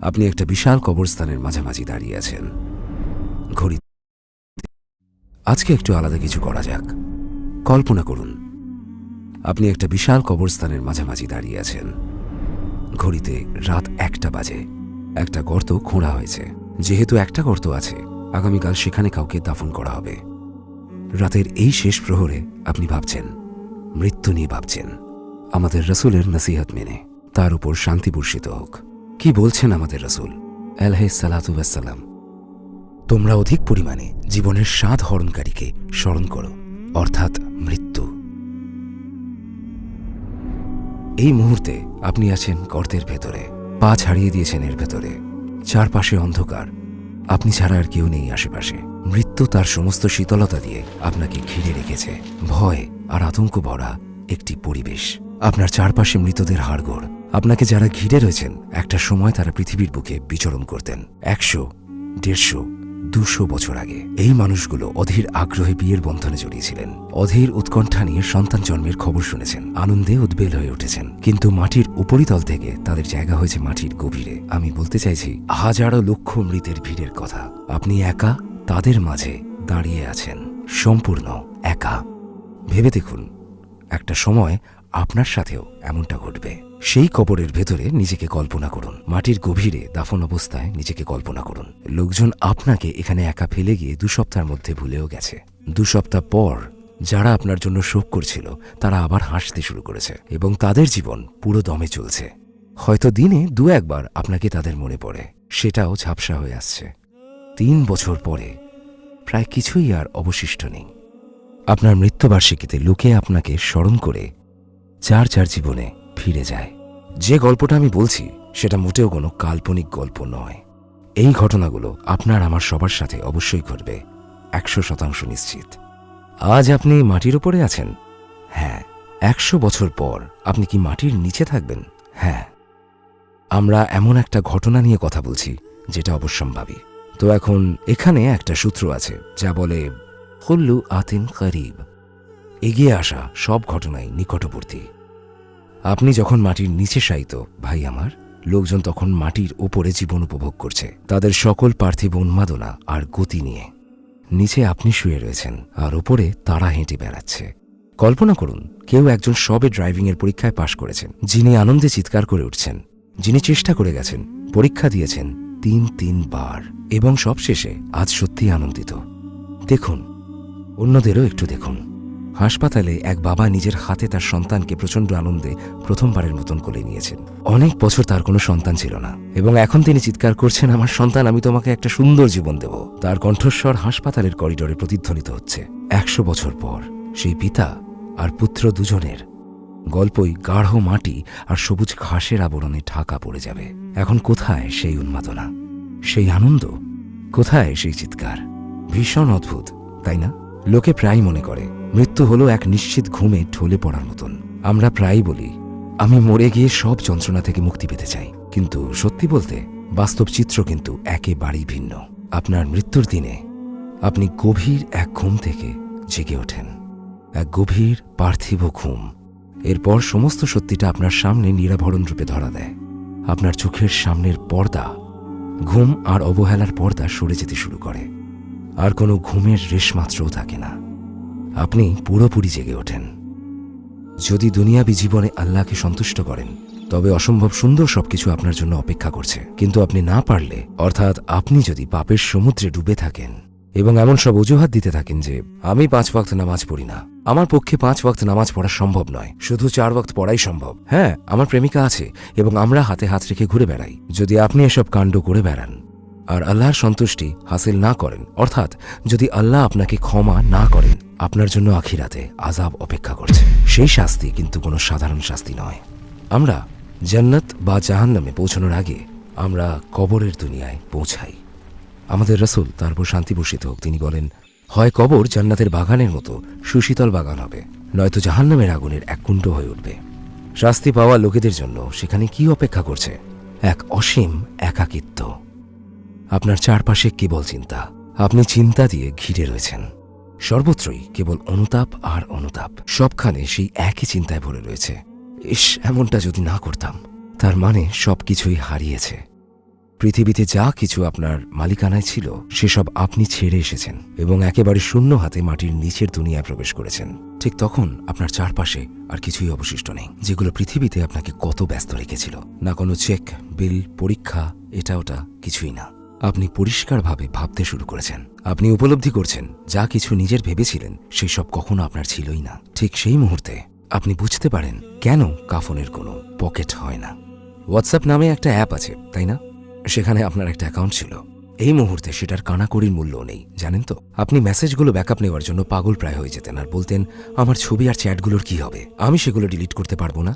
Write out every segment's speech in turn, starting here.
আপনি একটা বিশাল কবরস্থানের মাঝামাঝি দাঁড়িয়ে আছেন। ঘড়ি। আজকে একটু আলাদা কিছু করা যাক। কল্পনা করুন আপনি একটা বিশাল কবরস্থানের মাঝামাঝি দাঁড়িয়ে আছেন। ঘড়িতে রাত 1টা বাজে। একটা গর্ত খোঁড়া হয়েছে। যেহেতু একটা গর্ত আছে, আগামীকাল সেখানে কাউকে দাফন করা হবে। রাতের এই শেষ প্রহরে আপনি ভাবছেন, মৃত্যু নিয়ে ভাবছেন। আমাদের রসুলের নসিহত মেনে তার উপর শান্তি বর্ষিত হোক। কি বলছেন আমাদের রসুল আলাইহিস সালাতু ওয়াস সালাম? তোমরা অধিক পরিমাণে জীবনের স্বাদ হরণকারীকে স্মরণ করো, অর্থাৎ মৃত্যু। এই মুহূর্তে আপনি আছেন গর্তের ভেতরে, পা ছাড়িয়ে দিয়েছেন এর ভেতরে। চারপাশে অন্ধকার, আপনি ছাড়া আর কেউ নেই আশেপাশে। মৃত্যু তার সমস্ত শীতলতা দিয়ে আপনাকে ঘিরে রেখেছে। ভয় আর আতঙ্ক ভরা একটি পরিবেশ। আপনার চারপাশে মৃতদের হাড়গোড়। আপনাকে যারা ঘিরে রয়েছেন, একটা সময় তারা পৃথিবীর বুকে বিচরণ করতেন 100, 150, 200 বছর আগে। এই মানুষগুলো অধীর আগ্রহে বিয়ের বন্ধনে জড়িয়েছিলেন, অধীর উৎকণ্ঠা নিয়ে সন্তান জন্মের খবর শুনেছেন, আনন্দে উদ্বেল হয়ে উঠেছেন। কিন্তু মাটির উপরিতল থেকে তাদের জায়গা হয়েছে মাটির গভীরে। আমি বলতে চাইছি হাজারো লক্ষ মৃতের ভিড়ের কথা। আপনি একা তাদের মাঝে দাঁড়িয়ে আছেন, সম্পূর্ণ একা। ভেবে দেখুন, একটা সময় আপনার সাথেও এমনটা ঘটবে। সেই কবরের ভেতরে নিজেকে কল্পনা করুন, মাটির গভীরে দাফন অবস্থায় নিজেকে কল্পনা করুন। লোকজন আপনাকে এখানে একা ফেলে গিয়ে 2 সপ্তাহের মধ্যে ভুলেও গেছে। 2 সপ্তাহ পর যারা আপনার জন্য শোক করছিল, তারা আবার হাসতে শুরু করেছে এবং তাদের জীবন পুরো দমে চলছে। হয়তো দিনে 2-1 বার আপনাকে তাদের মনে পড়ে, সেটাও ঝাপসা হয়ে আসছে। 3 বছর পরে প্রায় কিছুই আর অবশিষ্ট নেই। আপনার মৃত্যুবার্ষিকীতে লোকে আপনাকে স্মরণ করে যার যার জীবনে ফিরে যায়। যে গল্পটা আমি বলছি সেটা মোটেও কোনো কাল্পনিক গল্প নয়। এই ঘটনাগুলো আপনার আমার সবার সাথে অবশ্যই ঘটবে, 100% নিশ্চিত। আজ আপনি মাটির উপরে আছেন, হ্যাঁ। 100 বছর পর আপনি কি মাটির নিচে থাকবেন? হ্যাঁ। আমরা এমন একটা ঘটনা নিয়ে কথা বলছি যেটা অবশ্যম্ভাবী। তো এখন এখানে একটা সূত্র আছে যা বলে কুল্লু আতিন করিব। এগিয়ে আসা সব ঘটনাই নিকটবর্তী। আপনি যখন মাটির নিচে শায়িত ভাই আমার, লোকজন তখন মাটির ওপরে জীবন উপভোগ করছে, তাদের সকল পার্থিব উন্মাদনা আর গতি নিয়ে। নিচে আপনি শুয়ে রয়েছেন আর ওপরে তারা হেঁটে বেড়াচ্ছে। কল্পনা করুন, কেউ একজন সবে ড্রাইভিংয়ের পরীক্ষায় পাশ করেছেন, যিনি আনন্দে চিৎকার করে উঠছেন, যিনি চেষ্টা করে গেছেন, পরীক্ষা দিয়েছেন 3 বার এবং সবশেষে আজ সত্যিই আনন্দিত। দেখুন, অন্যদেরও একটু দেখুন। হাসপাতালে এক বাবা নিজের হাতে তার সন্তানকে প্রচণ্ড আনন্দে প্রথমবারের মতন কোলে নিয়েছেন। অনেক বছর তার কোনো সন্তান ছিল না এবং এখন তিনি চিৎকার করছেন, আমার সন্তান, আমি তোমাকে একটা সুন্দর জীবন দেব। তার কণ্ঠস্বর হাসপাতালের করিডোরে প্রতিধ্বনিত হচ্ছে। 100 বছর পর সেই পিতা আর পুত্র দুজনের গল্পই গাঢ় মাটি আর সবুজ ঘাসের আবরণে ঢাকা পড়ে যাবে। এখন কোথায় সেই উন্মাদনা, সেই আনন্দ? কোথায় সেই চিৎকার? ভীষণ অদ্ভুত, তাই না? লোকে প্রায় মনে করে মৃত্যু হলো এক নিশ্চিত ঘুমে ঢলে পড়ার মতন। আমরা প্রায় বলি, আমি মরে গিয়ে সব যন্ত্রণা থেকে মুক্তি পেতে চাই। কিন্তু সত্যি বলতে বাস্তব চিত্র কিন্তু একেবারেই ভিন্ন। আপনার মৃত্যুর দিনে আপনি গভীর এক ঘুম থেকে জেগে ওঠেন, এক গভীর পার্থিব ঘুম। এরপর সমস্ত সত্যিটা আপনার সামনে নিরাভরণ রূপে ধরা দেয়। আপনার চোখের সামনের পর্দা, ঘুম আর অবহেলার পর্দা সরে যেতে শুরু করে। আর কোনো ঘুমের রেশমাত্রও থাকে না। আপনি পুরোপুরি জেগে ওঠেন। যদি দুনিয়াবি জীবনে আল্লাহকে সন্তুষ্ট করেন, তবে অসম্ভব সুন্দর সবকিছু আপনার জন্য অপেক্ষা করছে। কিন্তু আপনি না পারলে, অর্থাৎ আপনি যদি পাপের সমুদ্রে ডুবে থাকেন এবং এমন সব অজুহাত দিতে থাকেন যে আমি 5 ওয়াক্ত নামাজ পড়ি না, আমার পক্ষে 5 ওয়াক্ত নামাজ পড়া সম্ভব নয়, শুধু 4 ওয়াক্ত পড়াই সম্ভব, হ্যাঁ আমার প্রেমিকা আছে এবং আমরা হাতে হাত রেখে ঘুরে বেড়াই, যদি আপনি এসব কাণ্ড করে বেড়ান আর আল্লাহর সন্তুষ্টি হাসিল না করেন, অর্থাৎ যদি আল্লাহ আপনাকে ক্ষমা না করেন, আপনার জন্য আখিরাতে আযাব অপেক্ষা করছে। সেই শাস্তি কিন্তু কোনো সাধারণ শাস্তি নয়। আমরা জান্নাত বা জাহান্নামে পৌঁছানোর আগে আমরা কবরের দুনিয়ায় পৌঁছাই। আমাদের রাসূল, তার উপর শান্তি বর্ষিত হোক, তিনি বলেন, হয় কবর জান্নাতের বাগানের মতো সুশীতল বাগান হবে, নয়তো জাহান্নামের আগুনের এক কুণ্ড হয়ে উঠবে। শাস্তি পাওয়া লোকেদের জন্য সেখানে কি অপেক্ষা করছে? এক অসীম একাকিত্ব। আপনার চারপাশে কেবল চিন্তা, আপনি চিন্তা দিয়ে ঘিরে রয়েছেন। সর্বত্রই কেবল অনুতাপ আর অনুতাপ, সবখানে সেই একই চিন্তায় ভরে রয়েছে। ইস, এমনটা যদি না করতাম, তার মানে সবকিছুই হারিয়েছে। পৃথিবীতে যা কিছু আপনার মালিকানায় ছিল সেসব আপনি ছেড়ে এসেছেন এবং একেবারে শূন্য হাতে মাটির নিচের দুনিয়ায় প্রবেশ করেছেন। ঠিক তখন আপনার চারপাশে আর কিছুই অবশিষ্ট নেই, যেগুলো পৃথিবীতে আপনাকে কত ব্যস্ত রেখেছিল। না কোনো চেক, বিল, পরীক্ষা, এটা ওটা কিছুই না। আপনি পরিষ্কারভাবে ভাবতে শুরু করেছেন। আপনি উপলব্ধি করছেন যা কিছু নিজের ভেবেছিলেন সেই সব কখনো আপনার ছিলই না। ঠিক সেই মুহূর্তে আপনি বুঝতে পারেন কেন কাফনের কোনো পকেট হয় না। হোয়াটসঅ্যাপ নামে একটা অ্যাপ আছে, তাই না? সেখানে আপনার একটা অ্যাকাউন্ট ছিল। এই মুহূর্তে সেটার কানাকড়ির মূল্য নেই, জানেন তো? আপনি মেসেজগুলো ব্যাকআপ নেওয়ার জন্য পাগল প্রায় হয়ে যেতেন আর বলতেন, আমার ছবি আর চ্যাটগুলোর কি হবে? আমি সেগুলো ডিলিট করতে পারবো না।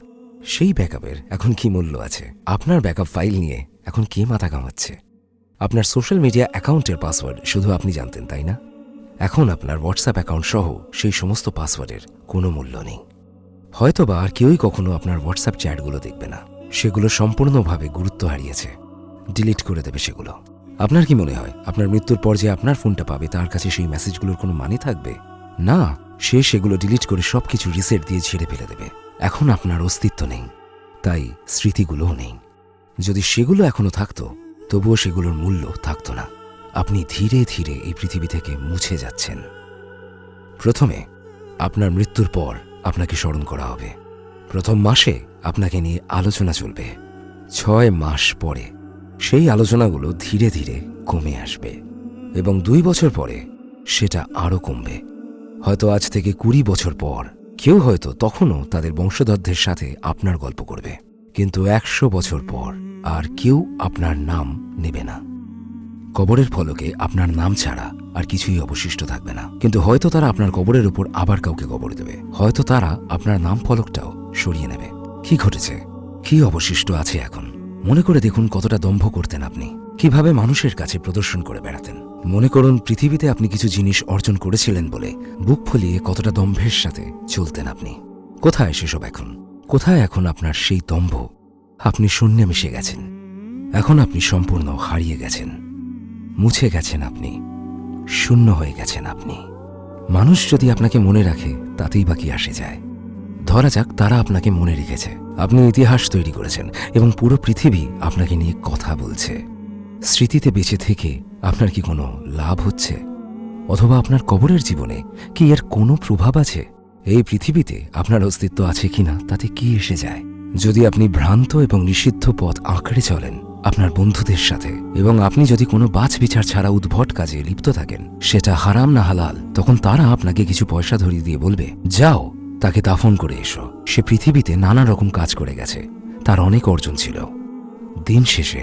সেই ব্যাকআপের এখন কি মূল্য আছে? আপনার ব্যাকআপ ফাইল নিয়ে এখন কে মাথা কামাচ্ছে? আপনার সোশ্যাল মিডিয়া অ্যাকাউন্টের পাসওয়ার্ড শুধু আপনি জানতেন, তাই না? এখন আপনার হোয়াটসঅ্যাপ অ্যাকাউন্ট সহ সেই সমস্ত পাসওয়ার্ডের কোনো মূল্য নেই। হয়তোবা আর কেউই কখনো আপনার হোয়াটসঅ্যাপ চ্যাটগুলো দেখবে না। সেগুলো সম্পূর্ণভাবে গুরুত্ব হারিয়েছে, ডিলিট করে দেবে সেগুলো। আপনার কি মনে হয় আপনার মৃত্যুর পর যে আপনার ফোনটা পাবে তার কাছে সেই মেসেজগুলোর কোনো মানে থাকবে? না, সে সেগুলো ডিলিট করে সবকিছু রিসেট দিয়ে ঝেড়ে ফেলে দেবে। এখন আপনার অস্তিত্ব নেই, তাই স্মৃতিগুলোও নেই। যদি সেগুলো এখনো থাকতো তবুও সেগুলোর মূল্য থাকতো না। আপনি ধীরে ধীরে এই পৃথিবী থেকে মুছে যাচ্ছেন। প্রথমে আপনার মৃত্যুর পর আপনাকে স্মরণ করা হবে। প্রথম মাসে আপনাকে নিয়ে আলোচনা চলবে। 6 মাস পরে সেই আলোচনাগুলো ধীরে ধীরে কমে আসবে এবং 2 বছর পরে সেটা আরও কমবে। হয়তো আজ থেকে 20 বছর পর কেউ হয়তো তখনও তাদের বংশধরদের সাথে আপনার গল্প করবে, কিন্তু 100 বছর পর আর কেউ আপনার নাম নেবে না। কবরের ফলকে আপনার নাম ছাড়া আর কিছুই অবশিষ্ট থাকবে না। কিন্তু হয়তো তারা আপনার কবরের উপর আবার কাউকে কবর দেবে। হয়তো তারা আপনার নাম ফলকটাও সরিয়ে নেবে। কি ঘটেছে? কি অবশিষ্ট আছে এখন? মনে করে দেখুন কতটা দম্ভ করতেন আপনি, কিভাবে মানুষের কাছে প্রদর্শন করে বেড়াতেন। মনে করুন পৃথিবীতে আপনি কিছু জিনিস অর্জন করেছিলেন বলে বুক ফুলিয়ে কতটা দম্ভের সাথে চলতেন আপনি। কোথায় সেসব এখন? কোথায় এখন আপনার সেই দম্ভ? আপনি শূন্যে মিশে গেছেন। এখন আপনি সম্পূর্ণ হারিয়ে গেছেন, মুছে গেছেন, আপনি শূন্য হয়ে গেছেন। আপনি মানুষ যদি আপনাকে মনে রাখে তাতেই বাকি আসে যায়। ধরা যাক তারা আপনাকে মনে রেখেছে, আপনি ইতিহাস তৈরি করেছেন এবং পুরো পৃথিবী আপনাকে নিয়ে কথা বলছে। স্মৃতিতে বেঁচে থেকে আপনার কি কোনো লাভ হচ্ছে? অথবা আপনার কবরের জীবনে কি এর কোনো প্রভাব আছে? এই পৃথিবীতে আপনার অস্তিত্ব আছে কিনা তাতে কি এসে যায়? যদি আপনি ভ্রান্ত এবং নিষিদ্ধ পথ আঁকড়ে চলেন আপনার বন্ধুদের সাথে এবং আপনি যদি কোনো বাছ বিচার ছাড়া উদ্ভট কাজে লিপ্ত থাকেন, সেটা হারাম না হালাল, তখন তারা আপনাকে কিছু পয়সা ধরিয়ে দিয়ে বলবে, যাও তাকে দাফন করে এসো। সে পৃথিবীতে নানা রকম কাজ করে গেছে, তার অনেক অর্জন ছিল। দিন শেষে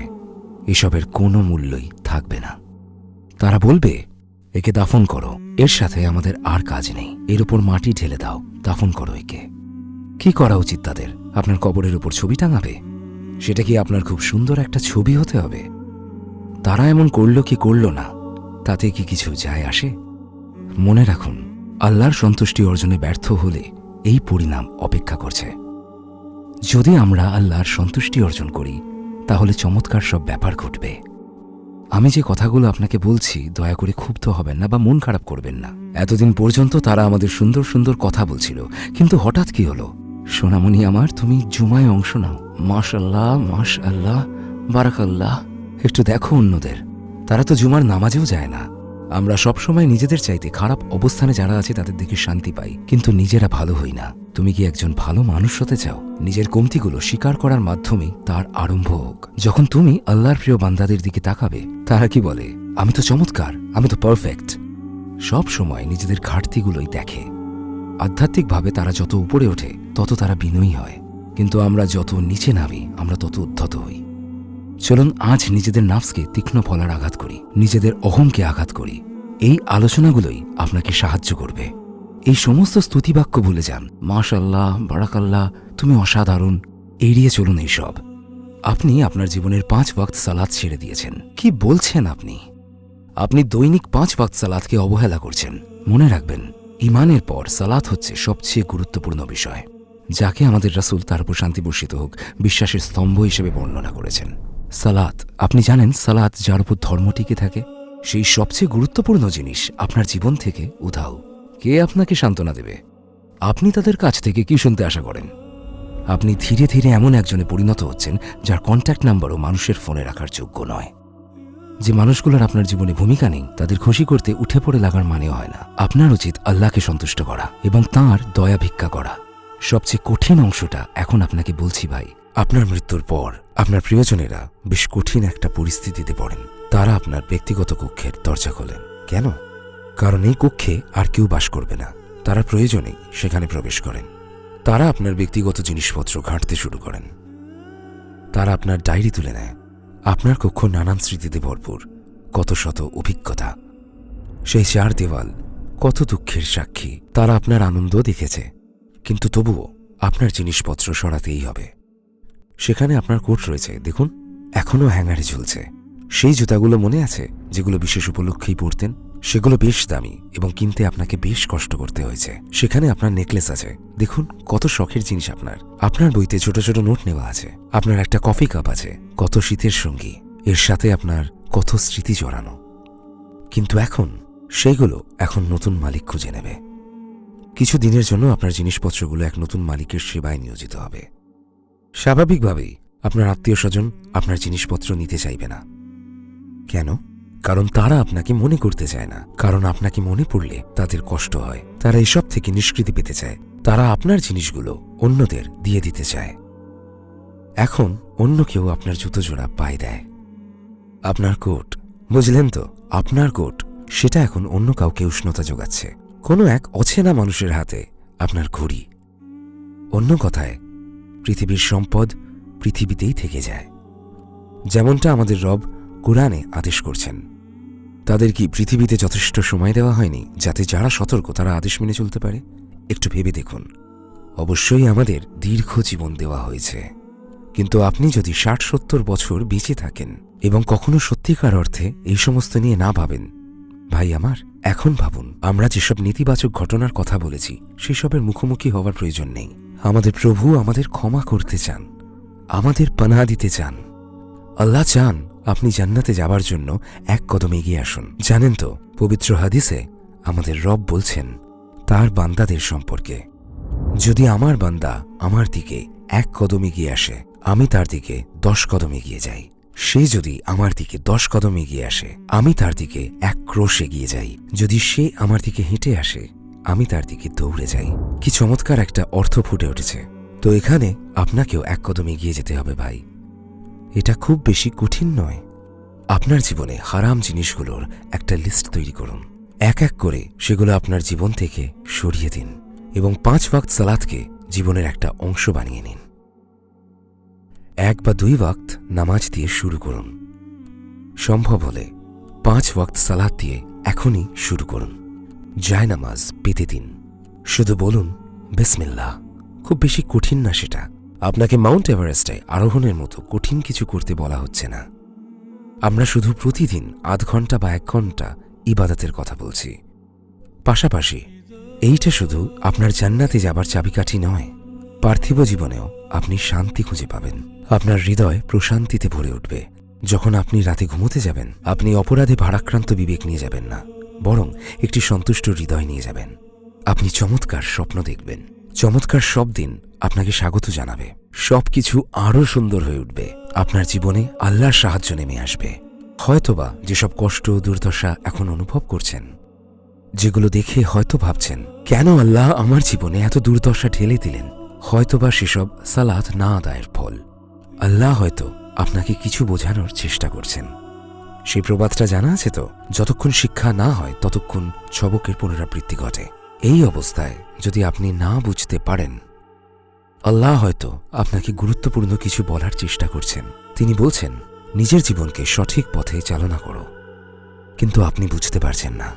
এসবের কোনো মূল্যই থাকবে না। তারা বলবে, একে দাফন করো, এর সাথে আমাদের আর কাজ নেই, এর উপর মাটি ঢেলে দাও, দাফন করো একে। কি করা উচিত তাদের? আপনার কবরের উপর ছবি টাঙাবে? সেটা কি আপনার খুব সুন্দর একটা ছবি হতে হবে? তারা এমন করল কি করল না, তাতে কি কিছু যায় আসে? মনে রাখুন, আল্লাহর সন্তুষ্টি অর্জনে ব্যর্থ হলে এই পরিণাম অপেক্ষা করছে। যদি আমরা আল্লাহর সন্তুষ্টি অর্জন করি তাহলে চমৎকার সব ব্যাপার ঘটবে। আমি যে কথাগুলো আপনাকে বলছি দয়া করে ক্ষুব্ধ হবেন না বা মন খারাপ করবেন না। এতদিন পর্যন্ত তারা আমাদের সুন্দর সুন্দর কথা বলছিল, কিন্তু হঠাৎ কি হলো? সোনামণি আমার, তুমি জুমায় অংশ নাও, মাশাল্লাহ মাশাল্লাহ বারাকাল্লাহ। একটু দেখো অন্যদের, তারা তো জুমার নামাজেও যায় না। আমরা সবসময় নিজেদের চাইতে খারাপ অবস্থানে যারা আছে তাদের দেখে শান্তি পাই, কিন্তু নিজেরা ভালো হই না। তুমি কি একজন ভালো মানুষ হতে চাও? নিজের কমতিগুলো স্বীকার করার মাধ্যমে তার আরম্ভ হোক। যখন তুমি আল্লাহর প্রিয় বান্দাদের দিকে তাকাবে, তারা কি বলে, আমি তো চমৎকার, আমি তো পারফেক্ট। সব সময় নিজেদের ঘাটতিগুলোই দেখে। আধ্যাত্মিকভাবে তারা যত উপরে ওঠে তত তারা বিনয়ী হয়, কিন্তু আমরা যত নিচে নামি আমরা তত উদ্ধত হই। চলুন আজ নিজেদের নাফসকে তীক্ষ্ণ ফলার আঘাত করি, নিজেদের অহংকে আঘাত করি। এই আলোচনাগুলোই আপনাকে সাহায্য করবে। এই সমস্ত স্তুতিবাক্য ভুলে যান। মাশাল্লাহ বারাকাল্লাহ, তুমি অসাধারণ, এড়িয়ে চলুন এইসব। আপনি আপনার জীবনের 5 ওয়াক্ত সালাত ছেড়ে দিয়েছেন। কি বলছেন আপনি? আপনি দৈনিক 5 ওয়াক্ত সালাতকে অবহেলা করছেন। মনে রাখবেন, ঈমানের পর সালাত হচ্ছে সবচেয়ে গুরুত্বপূর্ণ বিষয়, যাকে আমাদের রাসূল, তার উপর শান্তি বর্ষিত হোক, বিশ্বাসের স্তম্ভ হিসেবে বর্ণনা করেছেন। সালাত, আপনি জানেন সালাত যার উপর ধর্ম টিকে থাকে, সেই সবচেয়ে গুরুত্বপূর্ণ জিনিস আপনার জীবন থেকে উধাও। কে আপনাকে সান্ত্বনা দেবে? আপনি তাদের কাছ থেকে কি শুনতে আশা করেন? আপনি ধীরে ধীরে এমন একজনে পরিণত হচ্ছেন যার কন্ট্যাক্ট নাম্বারও মানুষের ফোনে রাখার যোগ্য নয়। যে মানুষগুলোর আপনার জীবনে ভূমিকা নেই তাদের খুশি করতে উঠে পড়ে লাগার মানেও হয় না। আপনার উচিত আল্লাহকে সন্তুষ্ট করা এবং তাঁর দয়া ভিক্ষা করা। সবচেয়ে কঠিন অংশটা এখন আপনাকে বলছি ভাই। আপনার মৃত্যুর পর আপনার প্রিয়জনেরা বেশ কঠিন একটা পরিস্থিতিতে পড়েন। তারা আপনার ব্যক্তিগত কক্ষের দরজা খোলেন। কেন? কারণ এই কক্ষে আর কেউ বাস করবে না। তারা প্রয়োজনেই সেখানে প্রবেশ করেন। তারা আপনার ব্যক্তিগত জিনিসপত্র ঘাঁটতে শুরু করেন। তারা আপনার ডায়েরি তুলে নেয়। আপনার কক্ষ নানান স্মৃতিতে ভরপুর, কত শত অভিজ্ঞতা। সেই চার দেওয়াল কত দুঃখের সাক্ষী। তারা আপনার আনন্দ দেখেছে, কিন্তু তবুও আপনার জিনিসপত্র সরাতেই হবে। সেখানে আপনার কোট রয়েছে, দেখুন, এখনও হ্যাঙ্গারে ঝুলছে। সেই জুতাগুলো মনে আছে যেগুলো বিশেষ উপলক্ষেই পরতেন? সেগুলো বেশ দামি এবং কিনতে আপনাকে বেশ কষ্ট করতে হয়েছে। সেখানে আপনার নেকলেস আছে, দেখুন কত শখের জিনিস আপনার। আপনার বইতে ছোট ছোট নোট নেওয়া আছে। আপনার একটা কফি কাপ আছে, কত শীতের সঙ্গী। এর সাথে আপনার কত স্মৃতি জড়ানো। কিন্তু সেইগুলো এখন নতুন মালিক খুঁজে নেবে। কিছু দিনের জন্য আপনার জিনিসপত্রগুলো এক নতুন মালিকের সেবায় নিয়োজিত হবে। স্বাভাবিকভাবেই আপনার আত্মীয় স্বজন আপনার জিনিসপত্র নিতে চাইবে না। কেন? কারণ তারা আপনাকে মনে করতে চায় না। কারণ আপনাকে মনে পড়লে তাদের কষ্ট হয়। তারা এসব থেকে নিষ্কৃতি পেতে চায়। তারা আপনার জিনিসগুলো অন্যদের দিয়ে দিতে চায়। এখন অন্য কেউ আপনার জুতো জোড়া পায়ে দেয়। আপনার কোট, বুঝলেন তো, আপনার কোট, সেটা এখন অন্য কাউকে উষ্ণতা যোগাচ্ছে। কোনো এক অচেনা মানুষের হাতে আপনার ঘড়ি। অন্য কথায়, পৃথিবীর সম্পদ পৃথিবীতেই থেকে যায়। যেমনটা আমাদের রব কুরআনে আদেশ করছেন। তাদের কি পৃথিবীতে যথেষ্ট সময় দেওয়া হয়নি যাতে যারা সতর্ক তারা আদেশ মেনে চলতে পারে? একটু ভেবে দেখুন। অবশ্যই আমাদের দীর্ঘ জীবন দেওয়া হয়েছে, কিন্তু আপনি যদি ৬০-৭০ বছর বেঁচে থাকেন এবং কখনো সত্যিকার অর্থে এই সমস্ত নিয়ে না ভাবেন, ভাই আমার, এখন ভাবুন, আমরা যেসব নেতিবাচক ঘটনার কথা বলেছি সেসবের মুখোমুখি হওয়ার প্রয়োজন নেই। আমাদের প্রভু আমাদের ক্ষমা করতে চান, আমাদের পানাহ দিতে চান। আল্লাহ চান আপনি জান্নাতে যাবার জন্য এক কদম এগিয়ে আসুন। জানেন তো, পবিত্র হাদিসে আমাদের রব বলছেন তার বান্দাদের সম্পর্কে, যদি আমার বান্দা আমার দিকে এক কদম এগিয়ে আসে, আমি তার দিকে 10 কদম এগিয়ে যাই। সে যদি আমার দিকে 10 কদম এগিয়ে আসে, আমি তার দিকে 1 ক্রোশ এগিয়ে যাই। যদি সে আমার দিকে হেঁটে আসে, আমি তার দিকে দৌড়ে যাই। কি চমৎকার একটা অর্থ ফুটে উঠেছে। তো এখানে আপনাকেও 1 কদম এগিয়ে যেতে হবে ভাই। এটা খুব বেশি কঠিন নয়। আপনার জীবনে হারাম জিনিসগুলোর একটা লিস্ট তৈরি করুন। এক এক করে সেগুলো আপনার জীবন থেকে সরিয়ে দিন এবং 5 ওয়াক্ত সালাতকে জীবনের একটা অংশ বানিয়ে নিন। 1 বা 2 ওয়াক্ত নামাজ দিয়ে শুরু করুন। সম্ভব হলে 5 ওয়াক্ত সালাত দিয়ে এখনই শুরু করুন। জায়নামাজ পেতে দিন। শুধু বলুন বিসমিল্লাহ। খুব বেশি কঠিন না সেটা। আপনাকে মাউন্ট এভারেস্টে আরোহণের মতো কঠিন কিছু করতে বলা হচ্ছে না। আমরা শুধু প্রতিদিন 0.5 ঘন্টা বা 1 ঘন্টা ইবাদতের কথা বলছি। পাশাপাশি এইটা শুধু আপনার জান্নাতে যাবার চাবিকাঠি নয়, পার্থিব জীবনেও আপনি শান্তি খুঁজে পাবেন। আপনার হৃদয় প্রশান্তিতে ভরে উঠবে। যখন আপনি রাতে ঘুমোতে যাবেন, আপনি অপরাধে ভারাক্রান্ত বিবেক নিয়ে যাবেন না, বরং একটি সন্তুষ্ট হৃদয় নিয়ে যাবেন। আপনি চমৎকার স্বপ্ন দেখবেন। চমৎকার সব দিন আপনাকে স্বাগত জানাবে। সবকিছু আরও সুন্দর হয়ে উঠবে। আপনার জীবনে আল্লাহর সাহায্য নেমে আসবে। হয়তোবা যেসব কষ্ট দুর্দশা এখন অনুভব করছেন, যেগুলো দেখে হয়তো ভাবছেন কেন আল্লাহ আমার জীবনে এত দুর্দশা ঢেলে দিলেন, হয়তোবা সেসব সালাত না আদায়ের ফল। আল্লাহ হয়তো আপনাকে কিছু বোঝানোর চেষ্টা করছেন। সেই প্রবাদটা জানা আছে তো, যতক্ষণ শিক্ষা না হয় ততক্ষণ ছবকের পুনরাবৃত্তি ঘটে। এই অবস্থায় যদি আপনি না বুঝতে পারেন, আল্লাহ হয়তো আপনাকে গুরুত্বপূর্ণ কিছু বলার চেষ্টা করছেন। তিনি বলছেন নিজের জীবনকে সঠিক পথে চালনা করো, কিন্তু আপনি বুঝতে পারছেন না।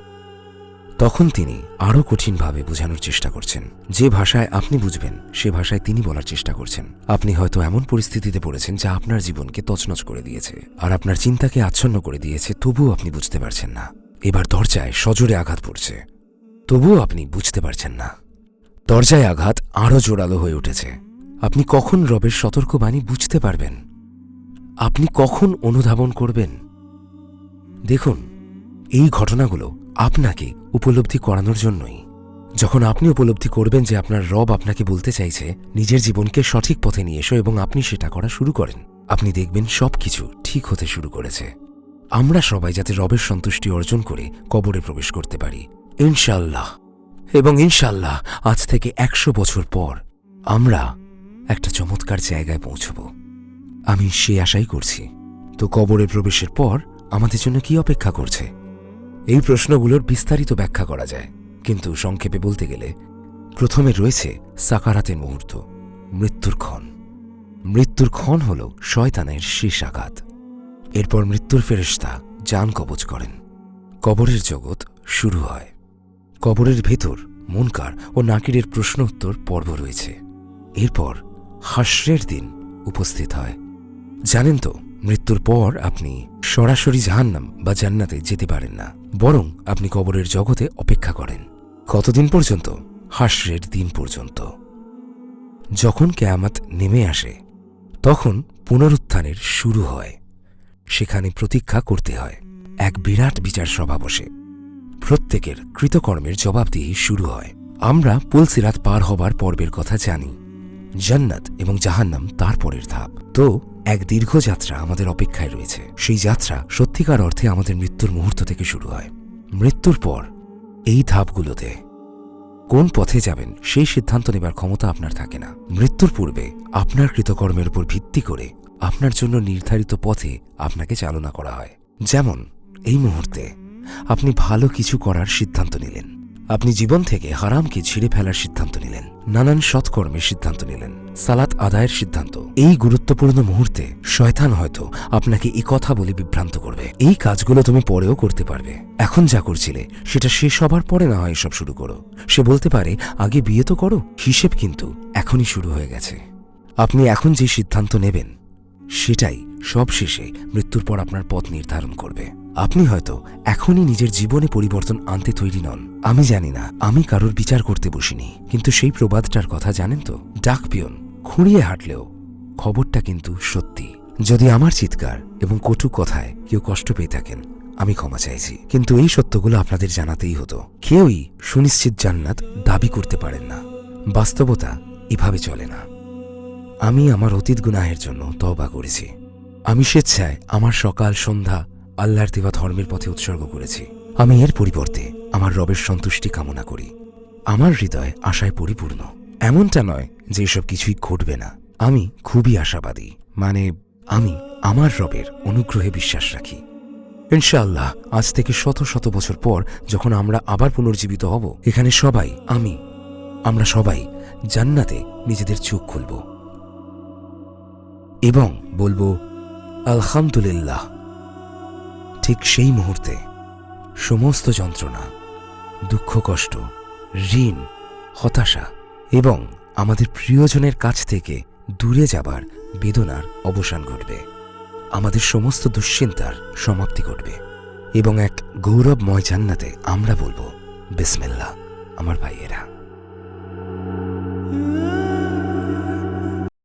তখন তিনি আরও কঠিনভাবে বোঝানোর চেষ্টা করছেন। যে ভাষায় আপনি বুঝবেন সে ভাষায় তিনি বলার চেষ্টা করছেন। আপনি হয়তো এমন পরিস্থিতিতে পড়েছেন যা আপনার জীবনকে তছনছ করে দিয়েছে আর আপনার চিন্তাকে আচ্ছন্ন করে দিয়েছে, তবুও আপনি বুঝতে পারছেন না। এবার দরজায় সজোরে আঘাত পড়ছে, তবুও আপনি বুঝতে পারছেন না। দরজায় আঘাত আরও জোরালো হয়ে উঠেছে। আপনি কখন রবের সতর্কবাণী বুঝতে পারবেন? আপনি কখন অনুধাবন করবেন? দেখুন, এই ঘটনাগুলো আপনাকে উপলব্ধি করানোর জন্যই যখন আপনি উপলব্ধি করবেন যে আপনার রব আপনাকে বলতে চাইছে নিজের জীবনকে সঠিক পথে নিয়ে এসো এবং আপনি সেটা করা শুরু করেন, আপনি দেখবেন সবকিছু ঠিক হতে শুরু করেছে। আমরা সবাই যাতে রবের সন্তুষ্টি অর্জন করে কবরে প্রবেশ করতে পারি ইনশাআল্লাহ। এবং ইনশাআল্লাহ আজ থেকে 100 বছর পর আমরা একটা চমৎকার জায়গায় পৌঁছব, আমি সে আশাই করছি। তো কবরে প্রবেশের পর আমাদের জন্য কি অপেক্ষা করছে? এই প্রশ্নগুলোর বিস্তারিত ব্যাখ্যা করা যায়, কিন্তু সংক্ষেপে বলতে গেলে প্রথমে রয়েছে সাকারাতের মুহূর্ত, মৃত্যুর ক্ষণ। মৃত্যুর ক্ষণ হল শয়তানের শেষ আঘাত। এরপর মৃত্যুর ফেরেশতা জান কবজ করেন। কবরের জগৎ শুরু হয়। কবরের ভেতর মুনকার ও নাকিরের প্রশ্ন উত্তর পর্ব রয়েছে। এরপর হাসরের দিন উপস্থিত হয়। জানেন তো, মৃত্যুর পর আপনি সরাসরি জাহান্নাম বা জান্নাতে যেতে পারেন না, বরং আপনি কবরের জগতে অপেক্ষা করেন। কতদিন পর্যন্ত? হাসরের দিন পর্যন্ত। যখন কিয়ামত নেমে আসে তখন পুনরুত্থানের শুরু হয়। সেখানে প্রতীক্ষা করতে হয়। এক বিরাট বিচার সভা বসে। প্রত্যেকের কৃতকর্মের জবাবদিহি শুরু হয়। আমরা পুলসিরাত পার হবার পর্বের কথা জানি। জান্নাত এবং জাহান্নাম তার পরের ধাপ। তো এক দীর্ঘ যাত্রা আমাদের অপেক্ষায় রয়েছে। সেই যাত্রা সত্যিকার অর্থে আমাদের মৃত্যুর মুহূর্ত থেকে শুরু হয়। মৃত্যুর পর এই ধাপগুলোতে কোন পথে যাবেন সেই সিদ্ধান্ত নেবার ক্ষমতা আপনার থাকে না। মৃত্যুর পূর্বে আপনার কৃতকর্মের উপর ভিত্তি করে আপনার জন্য নির্ধারিত পথে আপনাকে চালনা করা হয়। যেমন এই মুহূর্তে আপনি ভালো কিছু করার সিদ্ধান্ত নিলেন, আপনি জীবন থেকে হারামকে ঝেড়ে ফেলার সিদ্ধান্ত নিলেন, নানান সৎকর্মের সিদ্ধান্ত নিলেন, সালাত আদায়ের সিদ্ধান্ত। এই গুরুত্বপূর্ণ মুহূর্তে শয়তান হয়তো আপনাকে এই কথা বলে বিভ্রান্ত করবে, এই কাজগুলো তুমি পরেও করতে পারবে, এখন যা করছিলে সেটা শেষ হবার পরে না হয় এসব শুরু করো। সে বলতে পারে আগে বিয়ে তো করো, হিসেব কিন্তু এখনই শুরু হয়ে গেছে। আপনি এখন যে সিদ্ধান্ত নেবেন সেটাই সবশেষে মৃত্যুর পর আপনার পথ নির্ধারণ করবে। আপনি হয়তো এখনই নিজের জীবনে পরিবর্তন আনতে তৈরি নন। আমি জানি না, আমি কারোর বিচার করতে বসিনি, কিন্তু সেই প্রবাদটার কথা জানেন তো, ডাক পিয়ন খুঁড়িয়ে হাঁটলেও খবরটা কিন্তু সত্যি। যদি আমার চিৎকার এবং কটু কথায় কেউ কষ্ট পেয়ে থাকেন, আমি ক্ষমা চাইছি, কিন্তু এই সত্যগুলো আপনাদের জানাতেই হতো। কেউই সুনিশ্চিত জান্নাত দাবি করতে পারেন না। বাস্তবতা এভাবে চলে না। আমি আমার অতীত গুনাহের জন্য তওবা করেছি। আমি স্বেচ্ছায় আমার সকাল সন্ধ্যা আল্লাহর দেওয়া ধর্মের পথে উৎসর্গ করেছি। আমি এর পরিবর্তে আমার রবের সন্তুষ্টি কামনা করি। আমার হৃদয় আশায় পরিপূর্ণ। এমনটা নয় যে এসব কিছুই ঘটবে না। আমি খুবই আশাবাদী, মানে আমি আমার রবের অনুগ্রহে বিশ্বাস রাখি। ইনশাআল্লাহ আজ থেকে শত শত বছর পর যখন আমরা আবার পুনর্জীবিত হব, এখানে আমরা সবাই জান্নাতে নিজেদের চোখ খুলব এবং বলবো আলহামদুলিল্লাহ। ঠিক সেই মুহূর্তে সমস্ত যন্ত্রণা, দুঃখ, কষ্ট, ঋণ, হতাশা এবং আমাদের প্রিয়জনের কাছ থেকে দূরে যাবার বেদনার অবসান ঘটবে। আমাদের সমস্ত দুশ্চিন্তার সমাপ্তি ঘটবে এবং এক গৌরবময় জান্নাতে আমরা বলবো বিসমিল্লাহ। আমার ভাইয়েরা,